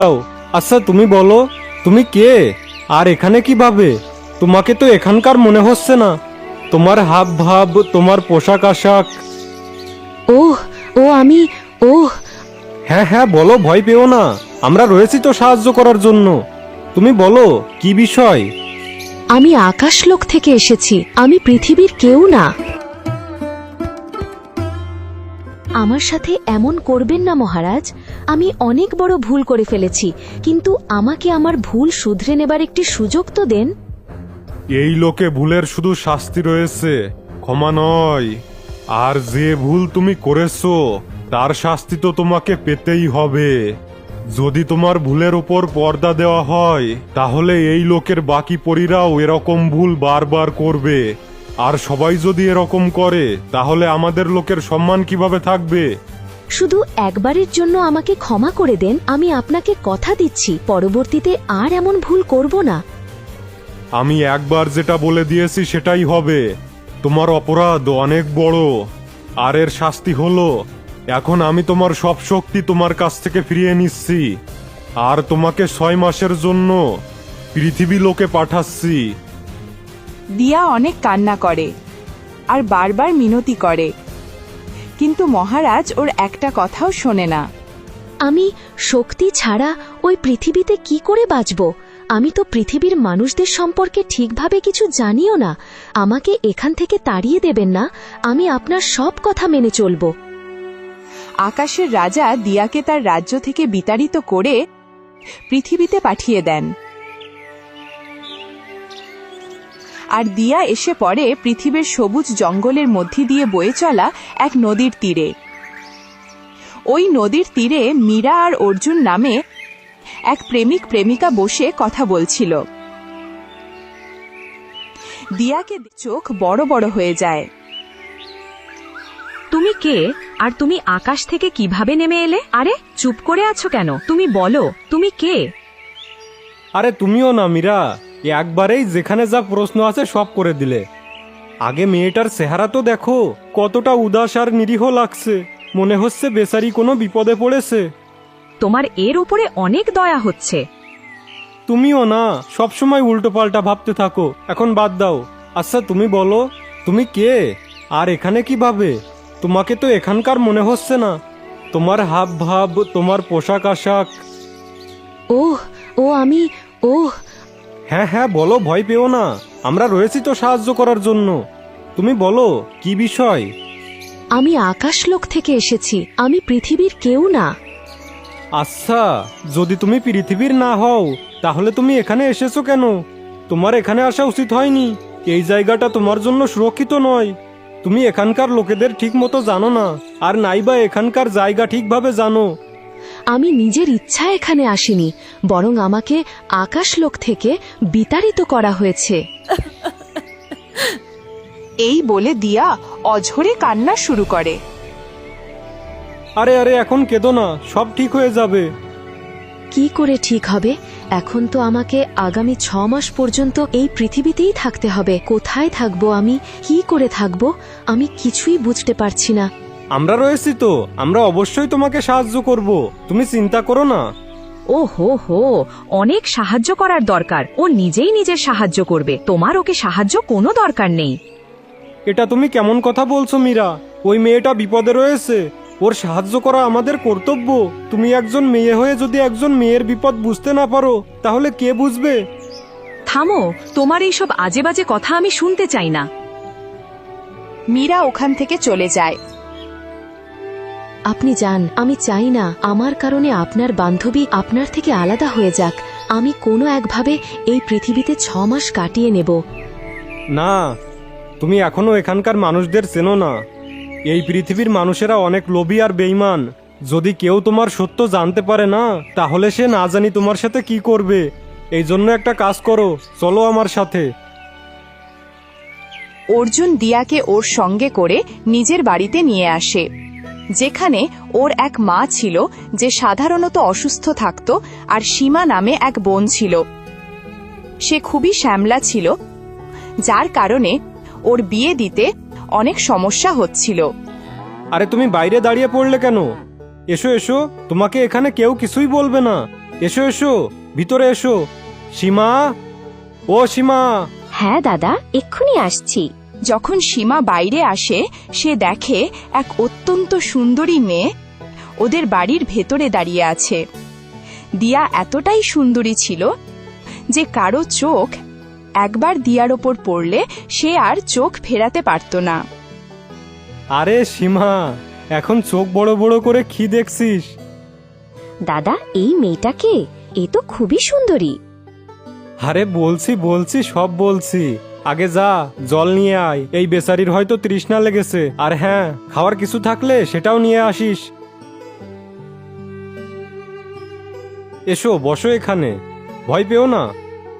ও, আচ্ছা তুমি বলো, তুমি কে আর এখানে কিভাবে? তোমাকে তো এখানকার মনে হচ্ছে না। তোমার হাব ভাব, তোমার পোশাক আশাক। ওহ, ও আমি ওহ হ্যাঁ হ্যাঁ বলো, ভয় পেও না, আমরা রয়েছি তো সাহায্য করার জন্য। তুমি বলো কি বিষয়। আমি আকাশলোক থেকে এসেছি, আমি পৃথিবীর কেউ না। আমার সাথে এমন করবেন না মহারাজ, আমি অনেক বড় ভুল করে ফেলেছি, কিন্তু আমাকে আমার ভুল শুধরে নেবার একটি সুযোগ তো দেন। এই লোকে ভুলের শুধু শাস্তি রয়েছে, ক্ষমা নয়। আর যে ভুল তুমি করেছো তার শাস্তি তো তোমাকে পেতেই হবে। যদি তোমার ভুলের উপর পর্দা দেওয়া হয় তাহলে এই লোকের বাকি পরীরাও এরকম ভুল বারবার করবে। আর সবাই যদি এরকম করে তাহলে আমাদের লোকের সম্মান কিভাবে থাকবে? শুধু একবারের জন্য আমাকে ক্ষমা করে দেন, আমি আপনাকে কথা দিচ্ছি পরবর্তীতে আর এমন ভুল করব না। আমি একবার যেটা বলে দিয়েছি সেটাই হবে। তোমার অপরাধ অনেক বড়, আর এর শাস্তি হলো এখন আমি তোমার সব শক্তি তোমার কাছ থেকে ফিরিয়ে নিচ্ছি, আর তোমাকে 6 মাসের জন্য পৃথিবী লোকে পাঠাচ্ছি। দিয়া অনেক কান্না করে আর বারবার মিনতি করে, কিন্তু মহারাজ ওর একটা কথাও শোনে না। আমি শক্তি ছাড়া ওই পৃথিবীতে কি করে বাঁচব? আমি তো পৃথিবীর মানুষদের সম্পর্কে ঠিকভাবে কিছু জানিও না। আমাকে এখান থেকে তাড়িয়ে দেবেন না, আমি আপনার সব কথা মেনে চলব। আকাশের রাজা দিয়াকে তার রাজ্য থেকে বিতাড়িত করে পৃথিবীতে পাঠিয়ে দেন। আর দিয়া এসে পড়ে পৃথিবীর সবুজ জঙ্গলের মধ্যে দিয়ে বয়ে চলা এক নদীর তীরে। ওই নদীর তীরে মীরা আর অর্জুন নামে এক প্রেমিক প্রেমিকা বসে কথা বলছিল। দিয়াকে চোখ বড় বড় হয়ে যায়। তুমি কে, আর তুমি আকাশ থেকে কিভাবে নেমে এলে? আরে চুপ করে আছো কেন? তুমি বলো তুমি কে? আরে তুমিও না মীরা, একবারেই যেখানে যা প্রশ্ন আছে সব করে দিলে। আগে মেয়েটার চেহারা তো দেখো, কতটা উদাস আর নিরীহ লাগছে, মনে হচ্ছে বেচারি কোনো বিপদে পড়েছে। তোমার এর উপরে অনেক দয়া হচ্ছে। তুমিও না সবসময় উল্টো পাল্টা ভাবতে থাকো, এখন বাদ দাও। আচ্ছা তুমি বলো, তুমি কে আর এখানে কিভাবে? তোমাকে তো এখানকার মনে হচ্ছে না। তোমার হাব ভাব, তোমার পোশাক আশাক। ওহ, ও আমি ওহ হ্যাঁ হ্যাঁ বলো, ভয় পেও না, আমরা রয়েছি তো সাহায্য করার জন্য। তুমি বলো কি বিষয়। আমি আকাশলোক থেকে এসেছি, আমি পৃথিবীর কেউ না। আচ্ছা, যদি তুমি পৃথিবীর না হও তাহলে তুমি এখানে এসেছো কেন? তোমার এখানে আসা উচিত হয়নি, এই জায়গাটা তোমার জন্য সুরক্ষিত নয়। তুমি এখানকার লোকেদের ঠিক মতো জানো না, আর নাইবা এখানকার জায়গা ঠিকভাবে জানো। আমি নিজের ইচ্ছা এখানে আসিনি, বরং আমাকে আকাশলোক থেকে বিতাড়িত করা হয়েছে। এই বলে দিয়া অঝরে কান্না শুরু করে। আরে আরে এখন কেঁদো না, সব ঠিক হয়ে যাবে। কি করে ঠিক হবে? এখন তো আমাকে আগামী 6 মাস পর্যন্ত এই পৃথিবীতেই থাকতে হবে। কোথায় থাকবো আমি, কি করে থাকবো, আমি কিছুই বুঝতে পারছি না। আমরা রয়েছি তো, আমরা অবশ্যই তোমাকে সাহায্য করব, তুমি চিন্তা করো না। ও হো হো, অনেক সাহায্য করার দরকার। ও নিজেই নিজের সাহায্য করবে, তোমার ওকে সাহায্য কোনো দরকার নেই। এটা তুমি কেমন কথা বলছো মীরা? ওই মেয়েটা বিপদে রয়েছে, ওর সাহায্য করা আমাদের কর্তব্য। তুমি একজন মেয়ে হয়ে যদি একজন মেয়ের বিপদ বুঝতে না পারো তাহলে কে বুঝবে? থামো, তোমার এইসব আজে বাজে কথা আমি শুনতে চাই না। মীরা ওখান থেকে চলে যায়। আপনি যান, আমি চাই না আমার কারণে আপনার বান্ধবী আপনার থেকে আলাদা হয়ে যাক। আমি কোনো একভাবে এই পৃথিবীতে 6 মাস কাটিয়ে নেব। না, তুমি এখনো এখানকার মানুষদের চেনো না। এই পৃথিবীর মানুষেরা অনেক লোভী আর বেঈমান। যদি কেউ তোমার সত্য জানতে পারে না তাহলে সে না জানি তোমার সাথে কি করবে। এই জন্য একটা কাজ করো, চলো আমার সাথে। অর্জুন দিয়াকে ওর সঙ্গে করে নিজের বাড়িতে নিয়ে আসে, যেখানে ওর এক মা ছিল যে সাধারণত অসুস্থ থাকত, আর সীমা নামে এক বোন ছিল। সে খুবই শ্যামলা ছিল, যার কারণে ওর বিয়ে দিতে অনেক সমস্যা হচ্ছিল। আরে তুমি বাইরে দাঁড়িয়ে পড়লে কেন? এসো এসো, তোমাকে এখানে কেউ কিছুই বলবে না। এসো এসো, ভিতরে এসো। সীমা, ও সীমা। হ্যাঁ দাদা, এক্ষুনি আসছি। যখন সীমা বাইরে আসে সে দেখে এক অত্যন্ত সুন্দরী মেয়ে ওদের বাড়ির ভেতরে দাঁড়িয়ে আছে। দিয়া এতটাই সুন্দরী ছিল যে কারো চোখ একবার দিয়ার ওপর পড়লে সে আর চোখ ফেরাতে পারত না। আরে সীমা, এখন চোখ বড় বড় করে কি দেখছিস? দাদা, এই মেয়েটা কে? এ তো খুবই সুন্দরী। আরে বলছি সব বলছি। আগে যা, জল নিয়ে আয়। এই বেচারির হয়তো তৃষ্ণা লেগেছে। আর হ্যাঁ, খাওয়ার কিছু থাকলে সেটাও নিয়ে আসিস। এসো, বসো এখানে। ভয় পেও না।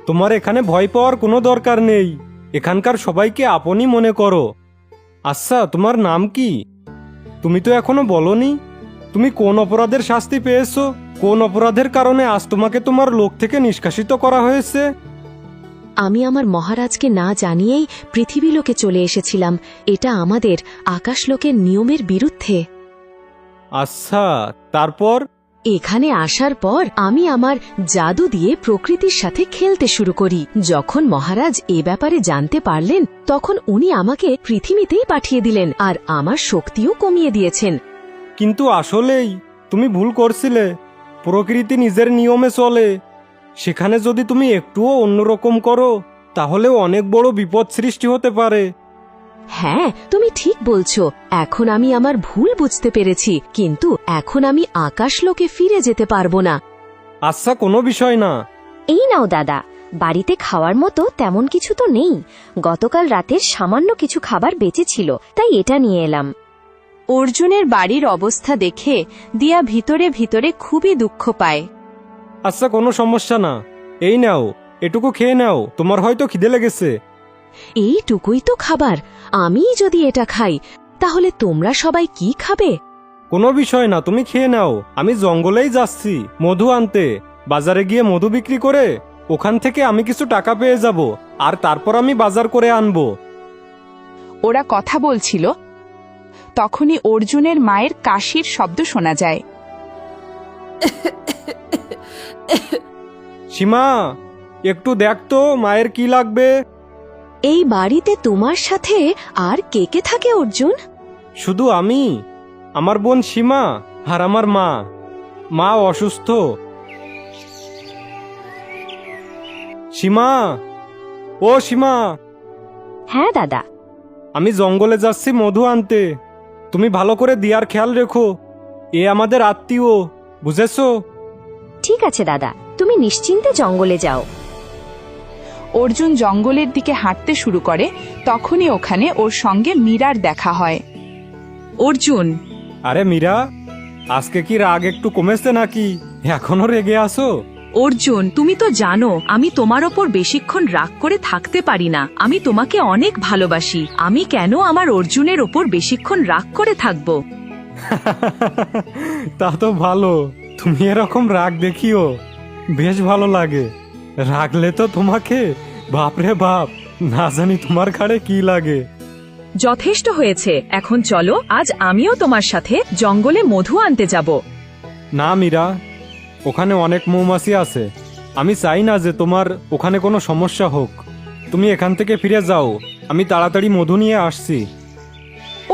তোমার এখানে ভয় পাওয়ার কোনো দরকার নেই। এখানকার সবাইকে আপনই মনে করো। আচ্ছা, তোমার নাম কি? তুমি তো এখনো বলনি। তুমি কোন অপরাধের শাস্তি পেয়েছো? কোন অপরাধের কারণে আজ তোমাকে তোমার লোক থেকে নিষ্কাশিত করা হয়েছে? আমি আমার মহারাজকে না জানিয়েই পৃথিবীলোকে চলে এসেছিলাম। এটা আমাদের আকাশলোকের নিয়মের বিরুদ্ধে। আচ্ছা, তারপর? এখানে আসার পর আমি আমার জাদু দিয়ে প্রকৃতির সাথে খেলতে শুরু করি। যখন মহারাজ এ ব্যাপারে জানতে পারলেন, তখন উনি আমাকে পৃথিবীতেই পাঠিয়ে দিলেন আর আমার শক্তিও কমিয়ে দিয়েছেন। কিন্তু আসলেই তুমি ভুল করছিলে। প্রকৃতি নিজের নিয়মে চলে। সেখানে যদি তুমি একটুও অন্যরকম করো, তাহলেও অনেক বড় বিপদ সৃষ্টি হতে পারে। হ্যাঁ, তুমি ঠিক বলছো। এখন আমি আমার ভুল বুঝতে পেরেছি, কিন্তু এখন আমি আকাশলোকে ফিরে যেতে পারবো না। আচ্ছা, কোনো বিষয় না। এই নাও দাদা, বাড়িতে খাওয়ার মতো তেমন কিছু তো নেই। গতকাল রাতের সামান্য কিছু খাবার বেঁচে ছিল, তাই এটা নিয়ে এলাম। অর্জুনের বাড়ির অবস্থা দেখে দিয়া ভিতরে ভিতরে খুবই দুঃখ পায়। আচ্ছা, কোনো সমস্যা না। এই নাও, এটুকু খেয়ে নাও। তোমার হয়তো খিদে লেগেছে। এইটুকুই তো খাবার। আমিই যদি এটা খাই, তাহলে তোমরা সবাই কি খাবে? কোনো বিষয় না, তুমি খেয়ে নাও। আমি জঙ্গলেই যাচ্ছি মধু আনতে। বাজারে গিয়ে মধু বিক্রি করে ওখান থেকে আমি কিছু টাকা পেয়ে যাব, আর তারপর আমি বাজার করে আনবো। ওরা কথা বলছিল, তখনই অর্জুনের মায়ের কাশির শব্দ শোনা যায়। সীমা, একটু দেখ তো মায়ের কি লাগবে। এই বাড়িতে তোমার সাথে আর কে কে থাকে অর্জুন? শুধু আমি, আমার বোন সীমা আর আমার মা। মা অসুস্থ। সীমা, ও সীমা। হ্যাঁ দাদা। আমি জঙ্গলে যাচ্ছি মধু আনতে। তুমি ভালো করে দিয়ার খেয়াল রেখো। এ আমাদের আত্মীয়, বুঝেছো? ঠিক আছে দাদা, তুমি নিশ্চিন্তে জঙ্গলে যাও। অর্জুন জঙ্গলের দিকে হাঁটতে শুরু করে, তখনই ওখানে ওর সঙ্গে মীরার দেখা হয়। অর্জুন, আরে মীরা, আজকে কি রাগ একটু কমেছে নাকি? এখনো রেগে আছো? অর্জুন, তুমি তো জানো আমি তোমার ওপর বেশিক্ষণ রাগ করে থাকতে পারি না। আমি তোমাকে অনেক ভালোবাসি। আমি কেন আমার অর্জুনের ওপর বেশিক্ষণ রাগ করে থাকবো? তা তো ভালো। তুমি এরকম রাগ দেখিও, বেশ ভালো লাগে। রাগলে তো তোমাকে বাপরে বাপ, না জানি তোমার ঘাড়ে কি লাগে। যথেষ্ট হয়েছে, এখন চলো, আজ আমিও তোমার সাথে জঙ্গলে মধু আনতে যাব। না মীরা, ওখানে অনেক মৌমাছি আছে। আমি চাই না যে তোমার ওখানে কোনো সমস্যা হোক। তুমি এখান থেকে ফিরে যাও, আমি তাড়াতাড়ি মধু নিয়ে আসছি।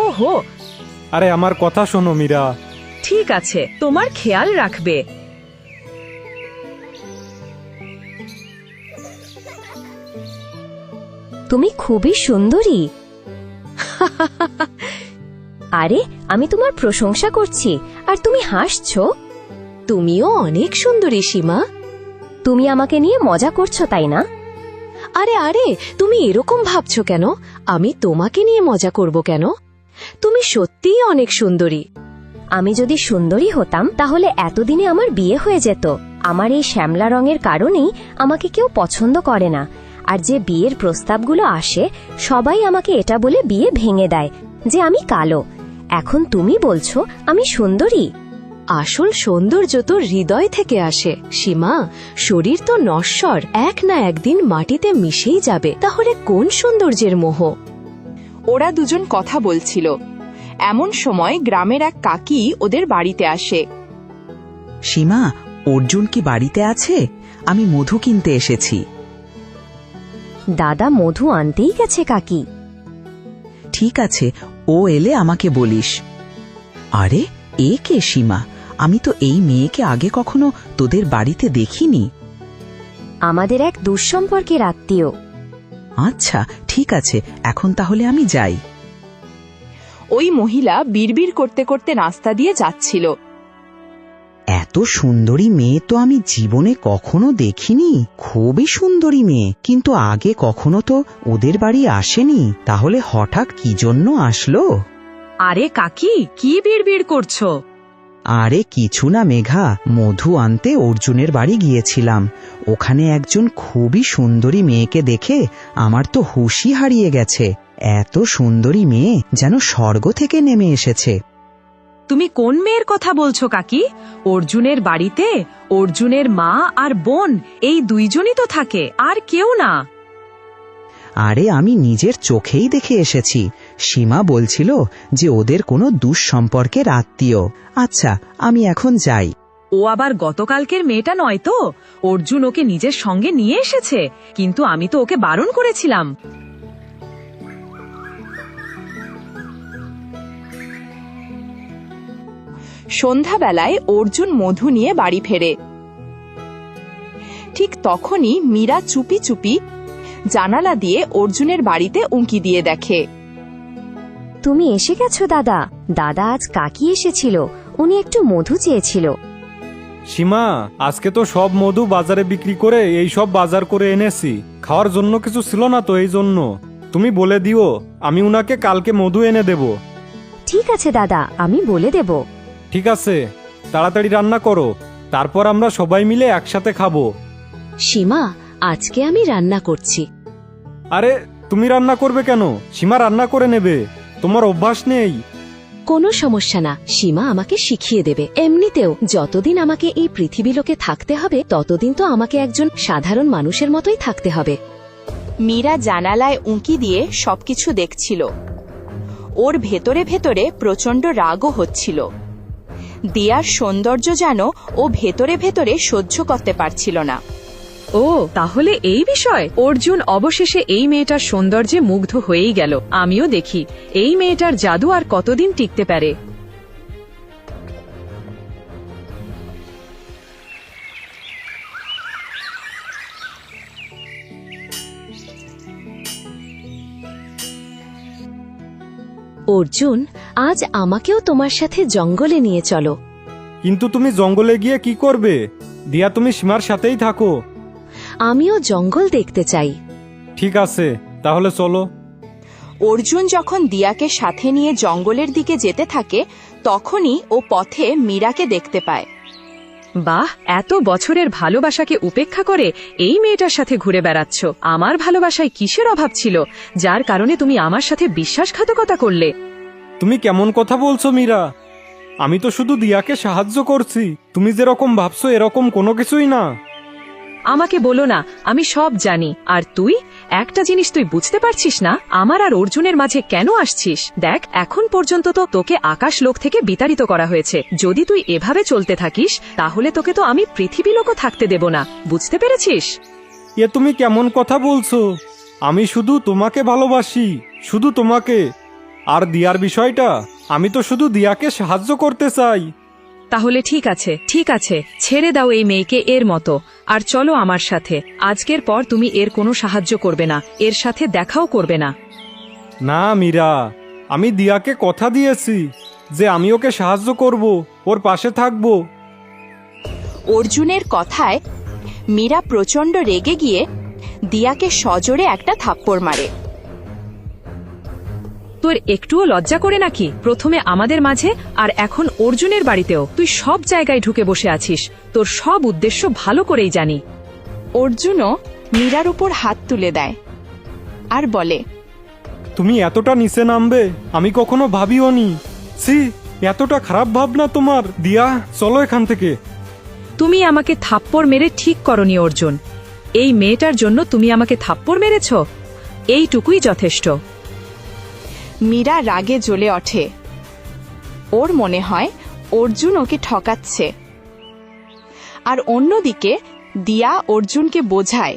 ওহো, আরে আমার কথা শোনো মীরা। ঠিক আছে, তোমার খেয়াল রাখবে। তুমি খুবই সুন্দরী। আরে, আমি তোমার প্রশংসা করছি আর তুমি হাসছো। তুমিও অনেক সুন্দরী সীমা। তুমি আমাকে নিয়ে মজা করছো, তাই না? আরে আরে, তুমি এরকম ভাবছো কেন? আমি তোমাকে নিয়ে মজা করব কেন? তুমি সত্যিই অনেক সুন্দরী। আমি যদি সুন্দরী হতাম তাহলে এতদিনে আমার বিয়ে হয়ে যেত। আমার এই শ্যামলা রঙের কারণেই আমাকে কেউ পছন্দ করে না। আর যে বিয়ের প্রস্তাবগুলো আসে, সবাই আমাকে এটা বলে বিয়ে ভেঙে দেয় যে আমি কালো। এখন তুমি বলছো আমি সুন্দরী? আসল সৌন্দর্য তো হৃদয় থেকে আসে সীমা। শরীর তো নশ্বর, এক না একদিন মাটিতে মিশেই যাবে। তাহলে কোন সৌন্দর্যের মোহ? ওরা দুজন কথা বলছিল, এমন সময় গ্রামের এক কাকি ওদের বাড়িতে আসে। সীমা, অর্জুন কি বাড়িতে আছে? আমি মধু কিনতে এসেছি। দাদা মধু আনতেই গেছে কাকি। ঠিক আছে, ও এলে আমাকে বলিস। আরে, এ কে সীমা? আমি তো এই মেয়েকে আগে কখনো তোদের বাড়িতে দেখিনি। আমাদের এক দুঃসম্পর্কের আত্মীয়। আচ্ছা, ঠিক আছে, এখন তাহলে আমি যাই। ওই মহিলা বিড়বিড় করতে করতে রাস্তা দিয়ে যাচ্ছিল। এত সুন্দরী মেয়ে তো আমি জীবনে কখনো দেখিনি। খুবই সুন্দরী মেয়ে, কিন্তু আগে কখনো তো ওদের বাড়ি আসেনি। তাহলে হঠাৎ কি জন্য আসলো? আরে কাকি, কি বিড়বিড় করছো? আরে কিছু না মেঘা, মধু আনতে অর্জুনের বাড়ি গিয়েছিলাম। ওখানে একজন খুবই সুন্দরী মেয়েকে দেখে আমার তো হুঁশই হারিয়ে গেছে। এত সুন্দরী মেয়ে যেন স্বর্গ থেকে নেমে এসেছে। তুমি কোন মেয়ের কথা বলছো কাকি? অর্জুনের বাড়িতে অর্জুনের মা আর বোন, এই দুইজনই তো থাকে, আর কেউ না। আরে আমি নিজের চোখেই দেখে এসেছি। সীমা বলছিল যে ওদের কোনো দুঃসম্পর্কের আত্মীয়। আচ্ছা, আমি এখন যাই। ও আবার গতকালকের মেয়েটা নয় তো? অর্জুন ওকে নিজের সঙ্গে নিয়ে এসেছে, কিন্তু আমি তো ওকে বারণ করেছিলাম। সন্ধ্যাবেলায় অর্জুন মধু নিয়ে বাড়ি ফেরে। ঠিক তখনই মীরা চুপি চুপি জানালা দিয়ে অর্জুনের বাড়িতে উঁকি দিয়ে দেখে। তুমি এসে গেছো দাদা। দাদা, আজ কাকি এসেছিল, উনি একটু মধু চেয়েছিল। সীমা, আজকে তো সব মধু বাজারে বিক্রি করে এই সব বাজার করে এনেছি। খাওয়ার জন্য কিছু ছিল না তো, এই জন্য। তুমি বলে দিও, আমি উনাকে কালকে মধু এনে দেব। ঠিক আছে দাদা, আমি বলে দেব। ঠিক আছে, তাড়াতাড়ি রান্না করো, তারপর আমরা সবাই মিলে একসাথে খাবো। সীমা, আজকে আমি রান্না করছি। আরে, তুমি রান্না করবে কেন? সীমা রান্না করে নেবে, তোমার অভ্যাস নেই। কোনো সমস্যা না, সীমা আমাকে শিখিয়ে দেবে। এমনিতেও যতদিন আমাকে এই পৃথিবীলোকে থাকতে হবে, ততদিন তো আমাকে একজন সাধারণ মানুষের মতোই থাকতে হবে। মীরা জানালায় উঁকি দিয়ে সবকিছু দেখছিল। ওর ভেতরে ভেতরে প্রচন্ড রাগও হচ্ছিল। দিয়ার সৌন্দর্য যেন ও ভেতরে ভেতরে সহ্য করতে পারছিল না। ও, তাহলে এই বিষয়। অর্জুন অবশেষে এই মেয়েটার সৌন্দর্যে মুগ্ধ হয়েই গেল। আমিও দেখি এই মেয়েটার জাদু আর কতদিন টিকতে পারে। অর্জুন, আজ আমাকেও তোমার সাথে জঙ্গলে নিয়ে চলো। কিন্তু তুমি জঙ্গলে গিয়ে কি করবে? দিয়া, তুমি সীমার সাথেই থাকো। আমিও জঙ্গল দেখতে চাই। ঠিক আছে, তাহলে চলো। অর্জুন যখন দিয়াকে সাথে নিয়ে জঙ্গলের দিকে যেতে থাকে, তখনই ও পথে মীরাকে দেখতে পায়। বাহ, এত বছরের ভালোবাসাকে উপেক্ষা করে এই মেয়েটার সাথে ঘুরে বেড়াচ্ছ। আমার ভালোবাসায় কিসের অভাব ছিল, যার কারণে তুমি আমার সাথে বিশ্বাসঘাতকতা করলে? তুমি কেমন কথা বলছো মীরা? আমি তো শুধু দিয়াকে সাহায্য করছি। তুমি যেরকম ভাবছো এরকম কোনো কিছুই না। আমাকে বলো না, আমি সব জানি। আর তুই একটা জিনিস তুই বুঝতে পারছিস না, আমার আর অর্জুনের মাঝে কেন আসছিস? দেখ, এখন পর্যন্ত তো তোকে আকাশ লোক থেকে বিতাড়িত করা হয়েছে। যদি তুই এভাবে চলতে থাকিস, তাহলে তোকে তো আমি পৃথিবী লোকও থাকতে দেব না। বুঝতে পেরেছিস? এ তুমি কেমন কথা বলছো? আমি শুধু তোমাকে ভালোবাসি, শুধু তোমাকে। আর দিয়ার বিষয়টা, আমি তো শুধু দিয়াকে সাহায্য করতে চাই। তাহলে ঠিক আছে, ঠিক আছে, ছেড়ে দাও এই মেয়েকে এর মতো, আর চলো আমার সাথে। আজকের পর তুমি এর কোনো সাহায্য করবে না, এর সাথে দেখাও করবে না। না মীরা, আমি দিয়াকে কথা দিয়েছি যে আমি ওকে সাহায্য করব, ওর পাশে থাকব। অর্জুনের কথায় মীরা প্রচন্ড রেগে গিয়ে দিয়াকে সজোরে একটা থাপ্পড় মারে। তোর একটুও লজ্জা করে নাকি? প্রথমে আমাদের মাঝে, আর এখন অর্জুনের বাড়িতেও। তুই সব জায়গায় ঢুকে বসে আছিস। তোর সব উদ্দেশ্য ভালো করেই জানি। অর্জুনও মীরার উপর হাত তুলে দেয় আর বলে, তুমি এতটা নিচে নামবে আমি কখনো ভাবিও নি। ছি, এতটা খারাপ ভাবনা তোমার। দিয়া, চলো এখান থেকে। তুমি আমাকে থাপ্পড় মেরে ঠিক করনি অর্জুন। এই মেয়েটার জন্য তুমি আমাকে থাপ্পড় মেরেছ, এইটুকুই যথেষ্ট। মীরা রাগে জ্বলে ওঠে। ওর মনে হয় অর্জুন ওকে ঠকাচ্ছে। আর অন্যদিকে দিয়া অর্জুনকে বোঝায়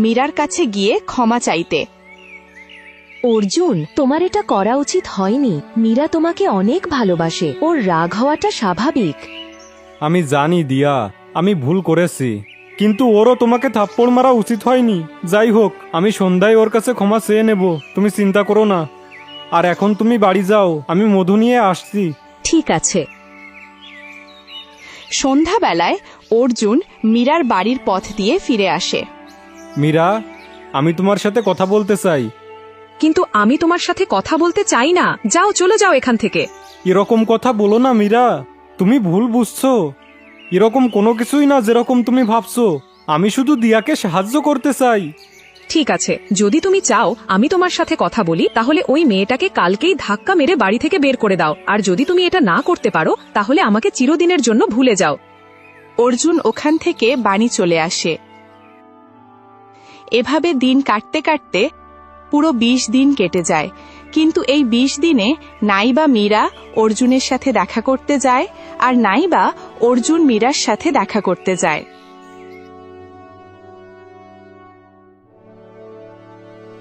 মীরার কাছে গিয়ে ক্ষমা চাইতে। অর্জুন, তোমার এটা করা উচিত হয়নি। মীরা তোমাকে অনেক ভালোবাসে, ওর রাগ হওয়াটা স্বাভাবিক। আমি জানি দিয়া, আমি ভুল করেছি, কিন্তু ওরও তোমাকে থাপ্পড় মারা উচিত হয়নি। যাই হোক, আমি সন্ধ্যায় ওর কাছে ক্ষমা চেয়ে নেব, তুমি চিন্তা করো না। আর এখন তুমি বাড়ি যাও, আমি মধু নিয়ে আসছি। ঠিক আছে। সন্ধ্যাবেলায় অর্জুন মীরার বাড়ির পথ দিয়ে ফিরে আসে। মীরা, আমি তোমার সাথে কথা বলতে চাই। কিন্তু আমি তোমার সাথে কথা বলতে চাই না। যাও, চলে যাও এখান থেকে। এরকম কথা বলো না মীরা, তুমি ভুল বুঝছো। এরকম কোনো কিছুই না যেরকম তুমি ভাবছো। আমি শুধু দিয়াকে সাহায্য করতে চাই। ঠিক আছে, যদি তুমি চাও আমি তোমার সাথে কথা বলি, তাহলে ওই মেয়েটাকে কালকেই ধাক্কা মেরে বাড়ি থেকে বের করে দাও। আর যদি তুমি এটা না করতে পারো, তাহলে আমাকে চিরদিনের জন্য ভুলে যাও। অর্জুন ওখান থেকে বাড়ি চলে আসে। এভাবে দিন কাটতে কাটতে পুরো 20 দিন কেটে যায়। কিন্তু এই 20 দিনে নাইবা মীরা অর্জুনের সাথে দেখা করতে যায়, আর নাইবা অর্জুন মীরার সাথে দেখা করতে যায়।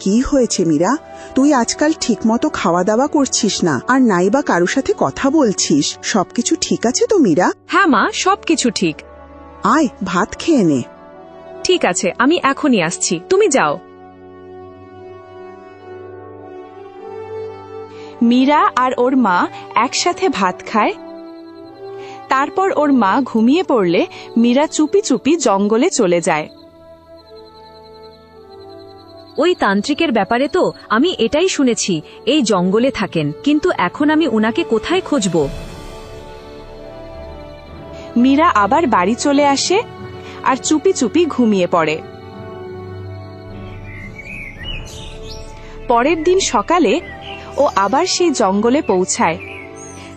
কি হয়েছে মীরা? তুই আজকাল ঠিকমতো খাওয়া দাওয়া করছিস না, আর নাইবা কারোর সাথে কথা বলছিস। সবকিছু ঠিক আছে তো মীরা? হ্যাঁ মা, সবকিছু ঠিক। আয়, ভাত খেয়ে নে। ঠিক আছে, আমি এখনই আসছি, তুমি যাও। মীরা আর ওর মা একসাথে ভাত খায়। তারপর ওর মা ঘুমিয়ে পড়লে মীরা চুপি চুপি জঙ্গলে চলে যায়। ওই তান্ত্রিকের ব্যাপারে তো আমি এটাই শুনেছি, এই জঙ্গলে থাকেন, কিন্তু এখন আমি উনাকে কোথায় খুঁজব? মীরা আবার বাড়ি চলে আসে আর চুপি চুপি ঘুমিয়ে পড়ে। পরের দিন সকালে ও আবার সেই জঙ্গলে পৌঁছায়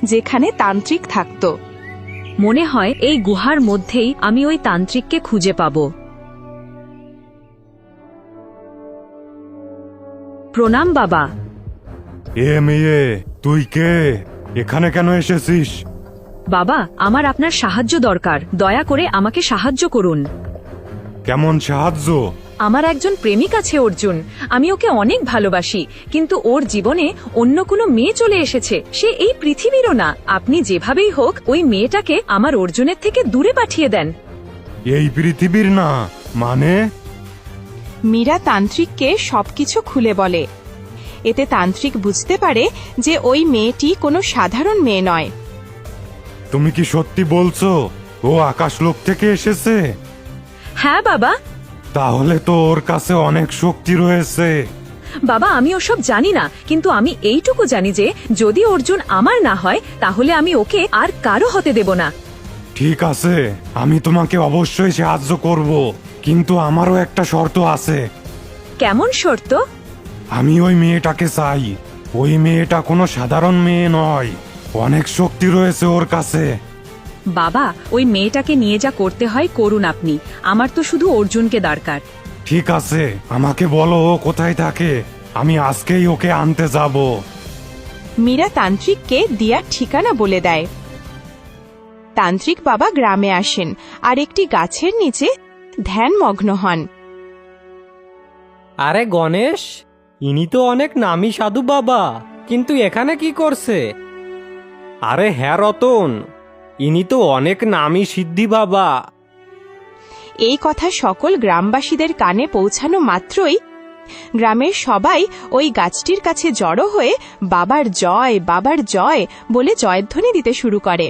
যেখানে তান্ত্রিক থাকত। মনে হয় এই গুহার মধ্যেই আমি ওই তান্ত্রিককে খুঁজে পাব। প্রণাম বাবা। এ মেয়ে, তুই কে? এখানে কেন এসেছিস? বাবা, আমার আপনার সাহায্য দরকার, দয়া করে আমাকে সাহায্য করুন। কেমন সাহায্য? আমার একজন প্রেমিক আছে অর্জুন, আমি ওকে অনেক ভালোবাসি, কিন্তু ওর জীবনে অন্য কোনো মেয়ে চলে এসেছে, সে এই পৃথিবীরও না। আপনি যেভাবেই হোক ওই মেয়েটাকে আমার অর্জুনের থেকে দূরে পাঠিয়ে দেন। এই পৃথিবীর না মানে? মীরা তান্ত্রিককে সবকিছু খুলে বলে। এতে তান্ত্রিক বুঝতে পারে যে ওই মেয়েটি কোনো সাধারণ মেয়ে নয়। তুমি কি সত্যি বলছো ও আকাশলোক থেকে এসেছে? হ্যাঁ বাবা। তাহলে তো ওর কাছে অনেক শক্তি রয়েছে। বাবা, আমি ওসব জানি না, কিন্তু আমি এইটুকু জানি যে যদি অর্জুন আমার না হয়, তাহলে আমি ওকে আর কারো হতে দেব না। ঠিক আছে, আমি তোমাকে অবশ্যই সাহায্য করব, কিন্তু আমারও একটা শর্ত আছে। কেমন শর্ত? আমি ওই মেয়েটাকে চাই। ওই মেয়েটা কোনো সাধারণ মেয়ে নয়, অনেক শক্তি রয়েছে ওর কাছে। বাবা, ওই মেয়েটাকে নিয়ে যা করতে হয় করুন আপনি, আমার তো শুধু অর্জুনকে দরকার। ঠিক আছে, আমাকে বলো ও কোথায় থাকে, আমি আজকেই ওকে আনতে যাব। মীরা তান্ত্রিককে দিয়ার ঠিকানা বলে দেয়। তান্ত্রিক বাবা গ্রামে আসেন আর একটি গাছের নিচে ধ্যানমগ্ন হন। আরে গণেশ, ইনি তো অনেক নামি সাধু বাবা, কিন্তু এখানে কি করছে? আরে হ্যাঁ রতন, ইনি তো অনেক নামি সিদ্ধি বাবা। এই কথা সকল গ্রামবাসীদের কানে পৌঁছানো মাত্রই গ্রামের সবাই ওই গাছটির কাছে জড়ো হয়ে বাবার জয় বলে জয়ধ্বনি দিতে শুরু করে।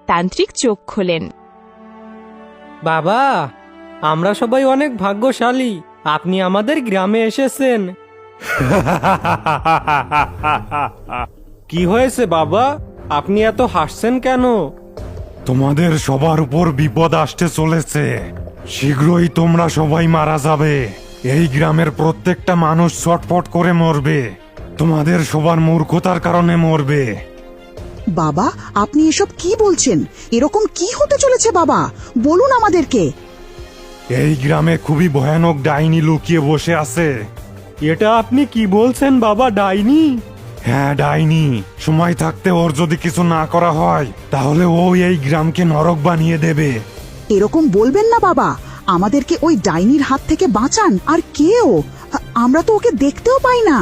তান্ত্রিক চোখ খোলেন। বাবা, আমরা সবাই অনেক ভাগ্যশালী, আপনি আমাদের গ্রামে এসেছেন। কি হয়েছে বাবা, আপনি এত হাসছেন কেন? তোমাদের সবার উপর বিপদ আসতে চলেছে। শীঘ্রই তোমরা সবাই মারা যাবে। এই গ্রামের প্রত্যেকটা মানুষ ছটফট করে মরবে। তোমাদের সবার মূর্খতার কারণে মরবে। বাবা, আপনি এসব কি বলছেন? এরকম কি হতে চলেছে বাবা? বলুন আমাদেরকে। এই গ্রামে খুবই ভয়ানক ডাইনি লুকিয়ে বসে আছে। এটা আপনি কি বলছেন বাবা, ডাইনি? হ্যাঁ ডাইনি, সময় থাকতে ওর যদি কিছু না করা হয় তাহলে ও এই গ্রামকে নরক বানিয়ে দেবে। এরকম বলবেন না বাবা, আমাদেরকে ওই ডাইনির হাত থেকে বাঁচান। আর কে ও? আমরা তো ওকে দেখতেও পাই না।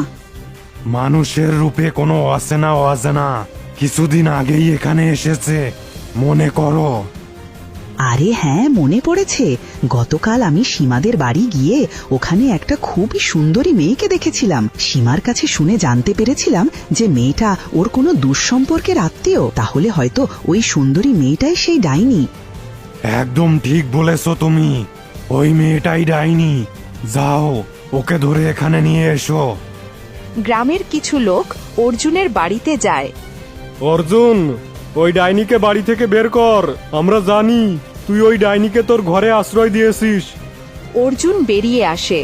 মানুষের রূপে কোনো অজানা কিছুদিন আগেই এখানে এসেছে, মনে করো। আরে হ্যাঁ, মনে পড়েছে। গতকাল আমি সীমাদের বাড়ি গিয়ে ওখানে একটা খুবই সুন্দরী মেয়েকে দেখেছিলাম। সীমার কাছে শুনে জানতে পেরেছিলাম যে মেয়েটা ওর কোনো দুঃসম্পর্কের আত্মীয়। তাহলে হয়তো ওই সুন্দরী মেয়েটাই সেই ডাইনি। একদম ঠিক বলেছো তুমি, ওই মেয়েটাই ডাইনি। যাও, ওকে ধরে এখানে নিয়ে এসো। গ্রামের কিছু লোক অর্জুনের বাড়িতে যায়। অর্জুন, ওই ডাইনিকে বাড়ি থেকে বের কর। আমরা জানি তুই ওই ডাইনিকে তোর ঘরে আশ্রয় দিয়েছিস। অর্জুন বেরিয়ে আসে।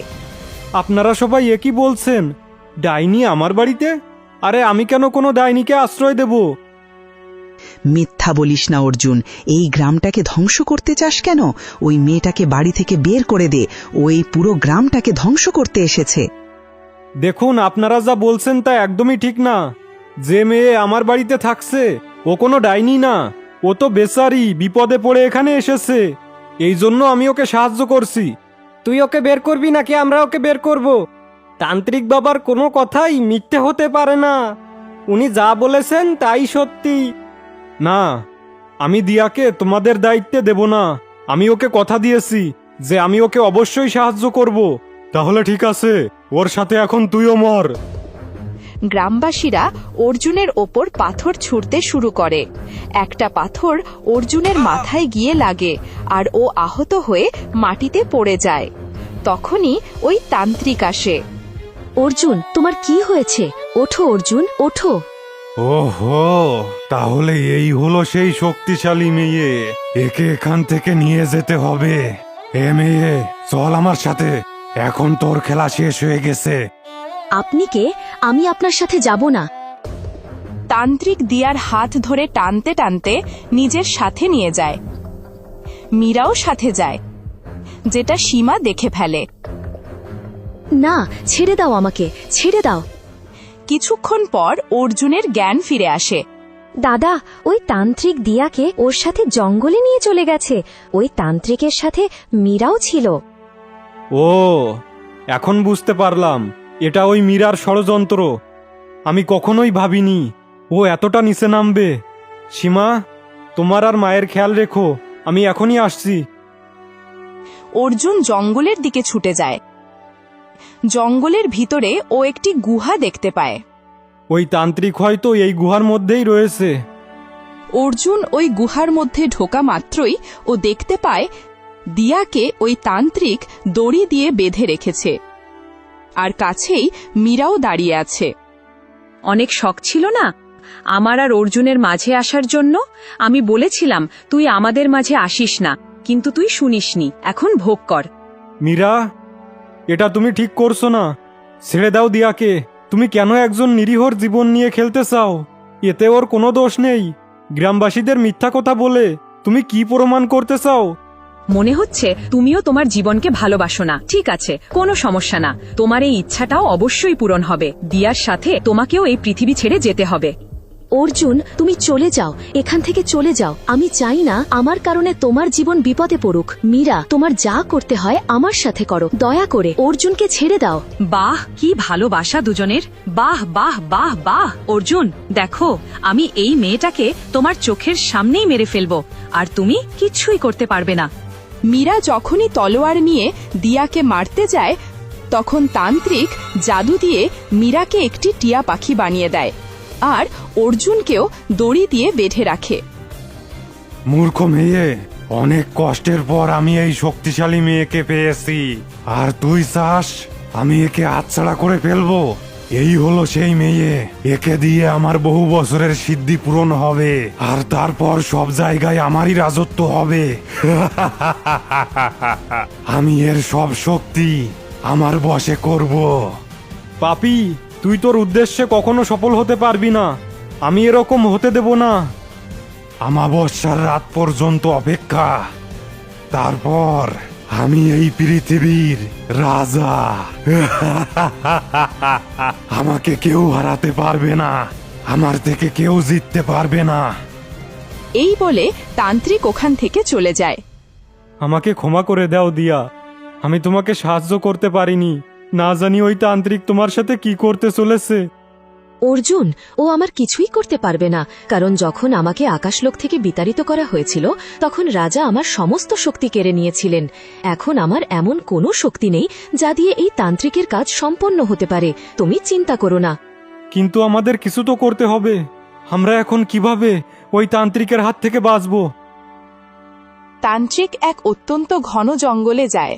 আপনারা সবাই একই বলছেন, ডাইনি আমার বাড়িতে? আরে আমি কেন কোনো ডাইনিকে আশ্রয় দেব? মিথ্যা বলিস না অর্জুন, এই গ্রামটাকে ধ্বংস করতে চাস কেন? ওই মেয়েটাকে বাড়ি থেকে বের করে দে, ও এই পুরো গ্রামটাকে ধ্বংস করতে এসেছে। দেখুন, আপনারা যা বলছেন তা একদমই ঠিক না। যে মেয়ে আমার বাড়িতে থাকছে ও কোনো ডাইনি না, ও তো বেচারি বিপদে পড়ে এখানে এসেছে, এই জন্য আমি ওকে সাহায্য করছি। তুই ওকে বের করবি নাকি আমরা ওকে বের করব? তান্ত্রিক বাবার কোনো কথাই মিথ্যে হতে পারে না, উনি যা বলেছেন তাই সত্যি। না, আমি দিয়াকে তোমাদের দায়িত্বে দেব না। আমি ওকে কথা দিয়েছি যে আমি ওকে অবশ্যই সাহায্য করব। তাহলে ঠিক আছে, ওর সাথে এখন তুইও মর। গ্রামবাসীরা অর্জুনের ওপর পাথর ছুঁড়তে শুরু করে। একটা পাথর অর্জুনের মাথায় গিয়ে লাগে আর ও আহত হয়ে মাটিতে পড়ে যায়। তখনই ওই তান্ত্রিক আসে। অর্জুন, তোমার কি হয়েছে? ওঠো অর্জুন, ওঠো। ওহো, তাহলে এই হলো সেই শক্তিশালী মেয়ে। একে এখান থেকে নিয়ে যেতে হবে। এ মেয়ে, চল আমার সাথে, এখন তোর খেলা শেষ হয়ে গেছে। আপনি কে? আমি আপনার সাথে যাব না। তান্ত্রিক দিয়ার হাত ধরে টানতে টানতে নিজের সাথে নিয়ে যায়। মীরাও সাথে যায়, যেটা সীমা দেখে ফেলে। না, ছেড়ে দাও আমাকে, ছেড়ে দাও। কিছুক্ষণ পর অর্জুনের জ্ঞান ফিরে আসে। দাদা, ওই তান্ত্রিক দিয়াকে ওর সাথে জঙ্গলে নিয়ে চলে গেছে। ওই তান্ত্রিকের সাথে মীরাও ছিল। ও, এখন বুঝতে পারলাম, এটা ওই মীরার ষড়যন্ত্র। আমি কখনোই ভাবিনি ও এতটা নিচে নামবে। সীমা, তোমার আর মায়ের খেয়াল রেখো, আমি এখনই আসছি। অর্জুন জঙ্গলের দিকে ছুটে যায়। জঙ্গলের ভিতরে ও একটি গুহা দেখতে পায়। ওই তান্ত্রিক হয়তো এই গুহার মধ্যেই রয়েছে। অর্জুন ওই গুহার মধ্যে ঢোকা মাত্রই ও দেখতে পায় দিয়াকে ওই তান্ত্রিক দড়ি দিয়ে বেঁধে রেখেছে, আর কাছেই মীরাও দাঁড়িয়ে আছে। অনেক শখ ছিল না আমার আর অর্জুনের মাঝে আসার জন্য? আমি বলেছিলাম তুই আমাদের মাঝে আসিস না, কিন্তু তুই শুনিসনি। এখন ভোগ কর। মীরা, এটা তুমি ঠিক করছো না। ছেড়ে দাও দিয়াকে। তুমি কেন একজন নিরীহর জীবন নিয়ে খেলতে চাও? এতে ওর কোনো দোষ নেই। গ্রামবাসীদের মিথ্যা কথা বলে তুমি কি প্রমাণ করতে চাও? মনে হচ্ছে তুমিও তোমার জীবনকে ভালোবাসো না। ঠিক আছে, কোনো সমস্যা না, তোমার এই ইচ্ছাটাও অবশ্যই পূরণ হবে। দিয়ার সাথে তোমাকেও এই পৃথিবী ছেড়ে যেতে হবে। অর্জুন, তুমি চলে যাও, এখান থেকে চলে যাও। আমি চাই না আমার কারণে তোমার জীবন বিপদে পড়ুক। মীরা, তোমার যা করতে হয় আমার সাথে করো। দয়া করে অর্জুনকে ছেড়ে দাও। বাহ, কি ভালোবাসা দুজনের! বাহ বাহ বাহ বাহ! অর্জুন, দেখো, আমি এই মেয়েটাকে তোমার চোখের সামনেই মেরে ফেলবো, আর তুমি কিচ্ছুই করতে পারবে না। মীরা যখনই তলোয়ার নিয়ে দিয়াকে মারতে যায়, তখন তান্ত্রিক জাদু দিয়ে মীরাকে একটি টিয়া পাখি বানিয়ে দেয় আর অর্জুনকেও দড়ি দিয়ে বেঁধে রাখে। মূর্খ মেয়ে, অনেক কষ্টের পর আমি এই শক্তিশালী মেয়েকে পেয়েছি, আর তুই চাস আমি একে হাতছাড়া করে ফেলবো? এই হলো সেই মেয়ে। একে দিয়ে আমার বহু বছরের সিদ্ধি পূরণ হবে, আর তারপর সব জায়গায় আমারই রাজত্ব হবে। আমি এর সব শক্তি আমার বশে করব। পাপী, তুই তোর উদ্দেশ্যে কখনো সফল হতে পারবি না। আমি এরকম হতে দেব না। আমাবস্যার রাত পর্যন্ত অপেক্ষা, তারপর আমি এই পৃথিবীর রাজা। আমাকে কেউ হারাতে পারবে না, আমার থেকে কেউ জিততে পারবে না। এই বলে তান্ত্রিক ওখান থেকে চলে যায়। আমাকে ক্ষমা করে দাও দিয়া, আমি তোমাকে সাহায্য করতে পারিনি। না জানি ওই তান্ত্রিক তোমার সাথে কি করতে চলেছে। অর্জুন, ও আমার কিছুই করতে পারবে না, কারণ যখন আমাকে আকাশলোক থেকে বিতাড়িত করা হয়েছিল তখন রাজা আমার সমস্ত শক্তি কেড়ে নিয়েছিলেন। এখন আমার এমন কোনো শক্তি নেই যা দিয়ে এই তান্ত্রিকের কাজ সম্পন্ন হতে পারে। তুমি চিন্তা করো না। কিন্তু আমাদের কিছু তো করতে হবে। আমরা এখন কিভাবে ওই তান্ত্রিকের হাত থেকে বাঁচব? তান্ত্রিক এক অত্যন্ত ঘন জঙ্গলে যায়।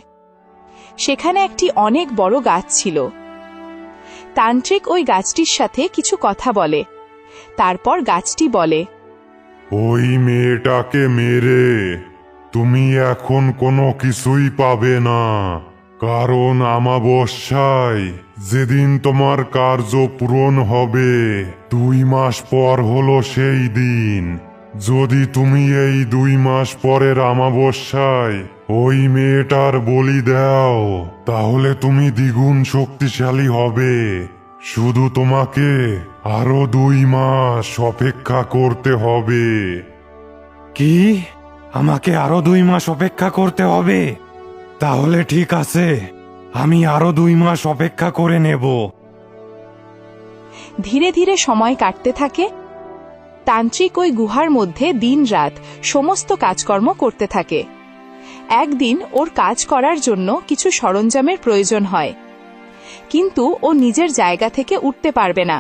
সেখানে একটি অনেক বড় গাছ ছিল। তান্ত্রিক ওই গাছটির সাথে কিছু কথা বলে। তারপর গাছটি বলে, ওই মেয়েটাকে মেরে তুমি এখন কোনো কিছুই পাবে না, কারণ অমাবস্যায় যেদিন তোমার কার্য পূরণ হবে 2 মাস পর হলো সেই দিন। যদি তুমি এই 2 মাস পরের অমাবস্যায় ওই মেয়েটার বলি দাও তাহলে তুমি দ্বিগুণ শক্তিশালী হবে। শুধু তোমাকে আরো 2 মাস অপেক্ষা করতে হবে। কি? আমাকে আরো 2 মাস অপেক্ষা করতে হবে? তাহলে ঠিক আছে, আমি আরো 2 মাস অপেক্ষা করে নেব। ধীরে ধীরে সময় কাটতে থাকে। তান্ত্রিক ওই গুহার মধ্যে দিনরাত সমস্ত কাজকর্ম করতে থাকে। একদিন ওর কাজ করার জন্য কিছু সরঞ্জামের প্রয়োজন হয়, কিন্তু ও নিজের জায়গা থেকে উঠতে পারবে না।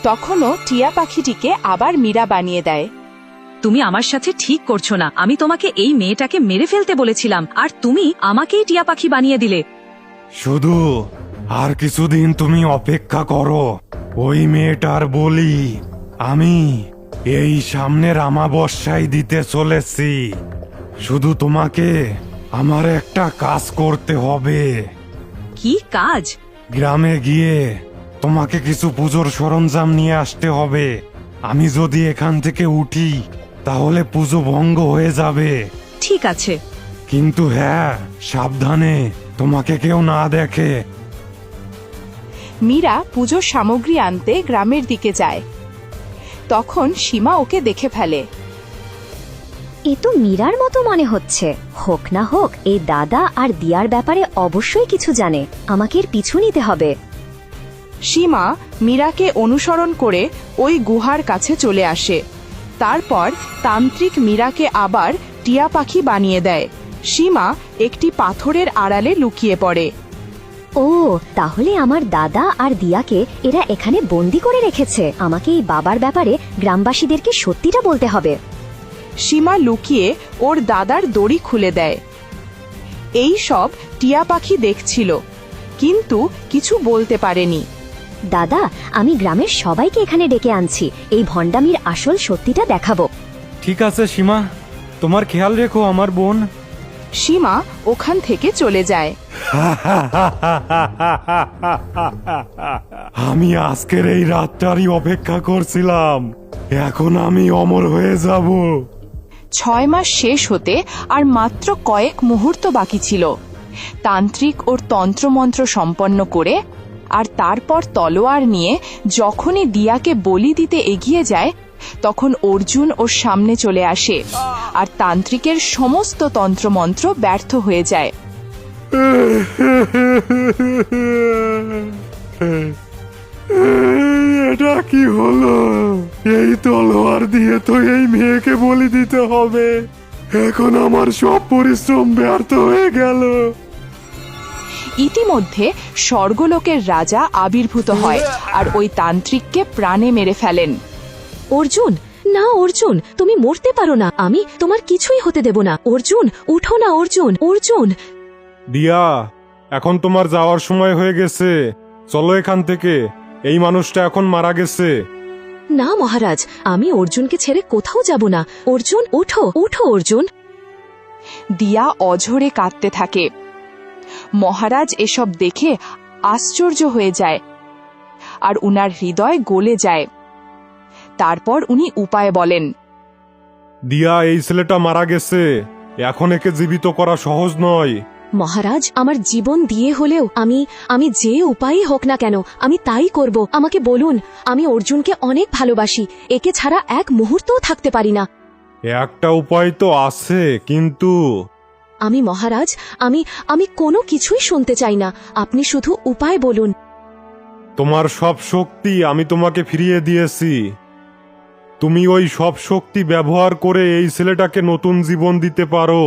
তখনও টিয়া পাখিটিকে আবার মীরা বানিয়ে দেয়। তুমি আমার সাথে ঠিক করছো না। আমি তোমাকে এই মেয়েটাকে মেরে ফেলতে বলেছিলাম, আর তুমি আমাকেই টিয়া পাখি বানিয়ে দিলে। শুধু আর কিছুদিন তুমি অপেক্ষা করো। ওই মেয়েটার বলি আমি এই সামনের অমাবস্যায় দিতে চলেছি। শুধু তোমাকে আমার একটা কাজ করতে হবে। কি কাজ? গ্রামে গিয়ে তোমাকে কিছু পুজোর সরঞ্জাম নিয়ে আসতে হবে। আমি যদি এখান থেকে উঠি তাহলে পুজো ভঙ্গ হয়ে যাবে। ঠিক আছে। কিন্তু হ্যাঁ, সাবধানে, তোমাকে কেউ না দেখে। মীরা পুজোর সামগ্রী আনতে গ্রামের দিকে যায়। তখন সীমা ওকে দেখে ফেলে। এ তো মীরার মতো মনে হচ্ছে। হোক না হোক, এই দাদা আর দিয়ার ব্যাপারে অবশ্যই কিছু জানে। আমাকে এর পিছু নিতে হবে। সীমা মীরাকে অনুসরণ করে ওই গুহার কাছে চলে আসে। তারপর তান্ত্রিক মীরাকে আবার টিয়া পাখি বানিয়ে দেয়। সীমা একটি পাথরের আড়ালে লুকিয়ে পড়ে। ও, তাহলে আমার দাদা আর দিয়াকে এরা এখানে বন্দি করে রেখেছে। আমাকে এই বাবার ব্যাপারে গ্রামবাসীদেরকে সত্যিটা বলতে হবে। সীমা লুকিয়ে ওর দাদার দড়ি খুলে দেয়। এই সব টিয়া পাখি দেখছিল, কিন্তু কিছু বলতে পারেনি। দাদা, আমি গ্রামের সবাইকে এখানে ডেকে আনছি। এই ভণ্ডামির আসল সত্যিটা দেখাবো। ঠিক আছে সীমা, তোমার খেয়াল রেখো আমার বোন। সীমা ওখান থেকে চলে যায়। আমি আজকের এই রাতটারই অপেক্ষা করছিলাম। এখন আমি অমর হয়ে যাব। 6 মাস শেষ হতে আর মাত্র কয়েক মুহূর্ত বাকি ছিল। তান্ত্রিক ওর তন্ত্রমন্ত্র সম্পন্ন করে আর তারপর তলোয়ার নিয়ে যখনই দিয়াকে বলি দিতে এগিয়ে যায় তখন অর্জুন ওর সামনে চলে আসে আর তান্ত্রিকের সমস্ত তন্ত্রমন্ত্র ব্যর্থ হয়ে যায়। এটা কি হলো? এই তলোয়ার দিয়ে তো এই মেয়েকে বলি দিতে হবে। এখন আমার সব পরিশ্রম ব্যর্থ হয়ে গেল। ইতিমধ্যে স্বর্গলোকের রাজা আবির্ভূত হয় আর ওই তান্ত্রিককে প্রাণে মেরে ফেলেন। অর্জুন, না অর্জুন, তুমি মরতে পারো না। আমি তোমার কিছুই হতে দেব না। অর্জুন, উঠো না অর্জুন। অর্জুন, দিয়া, এখন তোমার যাওয়ার সময় হয়ে গেছে। চলো এখান থেকে। এই মানুষটা এখন মারা গেছে। না মহারাজ, আমি অর্জুনকে ছেড়ে কোথাও যাব না। অর্জুন, উঠো উঠো অর্জুন। দিয়া অঝরে কাঁদতে থাকে। মহারাজ এসব দেখে আশ্চর্য হয়ে যায় আর উনার হৃদয় গলে যায়। তারপর উনি উপায় বলেন। দিয়া, এই ছেলেটা মারা গেছে। এখন একে জীবিত করা সহজ নয়। মহারাজ, আমার জীবন দিয়ে হলেও আমি যে উপায়ই হোক না কেন আমি তাই করব। আমাকে বলুন, আমি অর্জুনকে অনেক ভালোবাসি, একে ছাড়া এক মুহূর্তও থাকতে পারি না। একটা উপায় তো আছে, কিন্তু মহারাজ, আমি কোনো কিছুই শুনতে চাই না, আপনি শুধু উপায় বলুন। তোমার সব শক্তি আমি তোমাকে ফিরিয়ে দিয়েছি। তুমি ওই সব শক্তি ব্যবহার করে এই ছেলেটাকে নতুন জীবন দিতে পারো,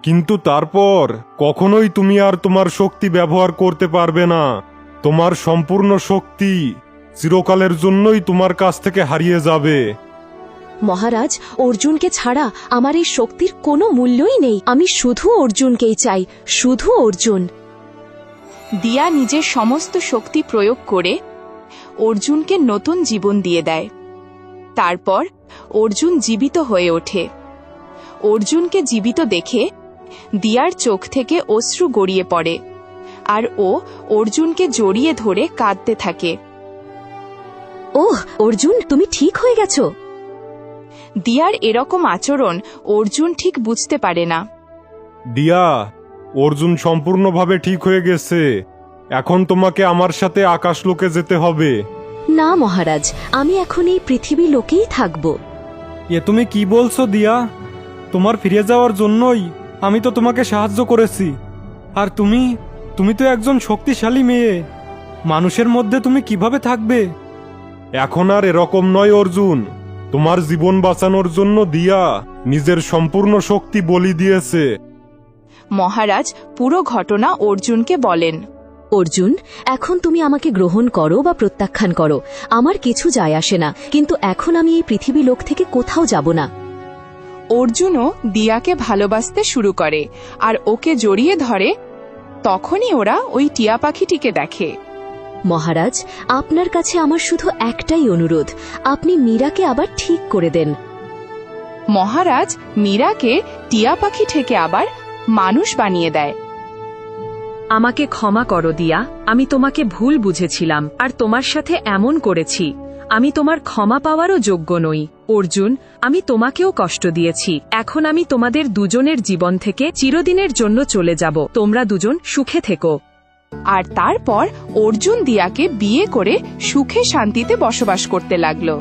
কিন্তু তারপর কখনোই তুমি আর তোমার শক্তি ব্যবহার করতে পারবে না। তোমার সম্পূর্ণ শক্তি চিরকালের জন্যই তোমার কাছ থেকে হারিয়ে যাবে। মহারাজ, অর্জুনকে ছাড়া আমার এই শক্তির কোনো মূল্যই নেই, আমি শুধু অর্জুনকেই চাই, শুধু অর্জুন। দিয়া নিজের সমস্ত শক্তি প্রয়োগ করে অর্জুনকে নতুন জীবন দিয়ে দেয়। তারপর অর্জুন জীবিত হয়ে ওঠে। অর্জুনকে জীবিত দেখে দিয়ার চোখ থেকে অশ্রু গড়িয়ে পড়ে, আর ও অর্জুনকে জড়িয়ে ধরে কাঁদতে থাকে। ওহ অর্জুন, তুমি ঠিক হয়ে গেছো। দিয়ার এরকম আচরণ অর্জুন ঠিক বুঝতে পারে না। দিয়া, অর্জুন সম্পূর্ণভাবে ঠিক হয়ে গেছে। এখন তোমাকে আমার সাথে আকাশলোকে যেতে হবে। না মহারাজ, আমি এখন এই পৃথিবী লোকেই থাকব। এ তুমি কি বলছো দিয়া? তোমার ফিরে যাওয়ার জন্যই আমি তো তোমাকে সাহায্য করেছি, আর তুমি তো একজন শক্তিশালী মেয়ে, মানুষের মধ্যে তুমি কিভাবে থাকবে? এখন আর এরকম নয় অর্জুন, তোমার জীবন বাঁচানোর জন্য দিয়া নিজের সম্পূর্ণ শক্তি বলি দিয়েছে। মহারাজ পুরো ঘটনা অর্জুনকে বলেন। অর্জুন, এখন তুমি আমাকে গ্রহণ করো বা প্রত্যাখ্যান করো, আমার কিছু যায় আসে না, কিন্তু এখন আমি এই পৃথিবী লোক থেকে কোথাও যাব না। অর্জুনও দিয়াকে ভালোবাসতে শুরু করে আর ওকে জড়িয়ে ধরে। তখনই ওরা ওই টিয়া পাখিটিকে দেখে। মহারাজ, আপনার কাছে আমার শুধু একটাই অনুরোধ, আপনি মীরাকে আবার ঠিক করে দেন। মহারাজ মীরাকে টিয়া পাখি থেকে আবার মানুষ বানিয়ে দেয়। আমাকে ক্ষমা করো দিয়া, আমি তোমাকে ভুল বুঝেছিলাম আর তোমার সাথে এমন করেছি। আমি তোমার ক্ষমা পাওয়ারও যোগ্য নই। অর্জুন, আমি তোমাকেও কষ্ট দিয়েছি। এখন আমি তোমাদের দুজনের জীবন থেকে চিরদিনের জন্য চলে যাব। তোমরা দুজন সুখে থেকো। আর তারপর অর্জুন দিয়াকে বিয়ে করে সুখে শান্তিতে বসবাস করতে লাগলো।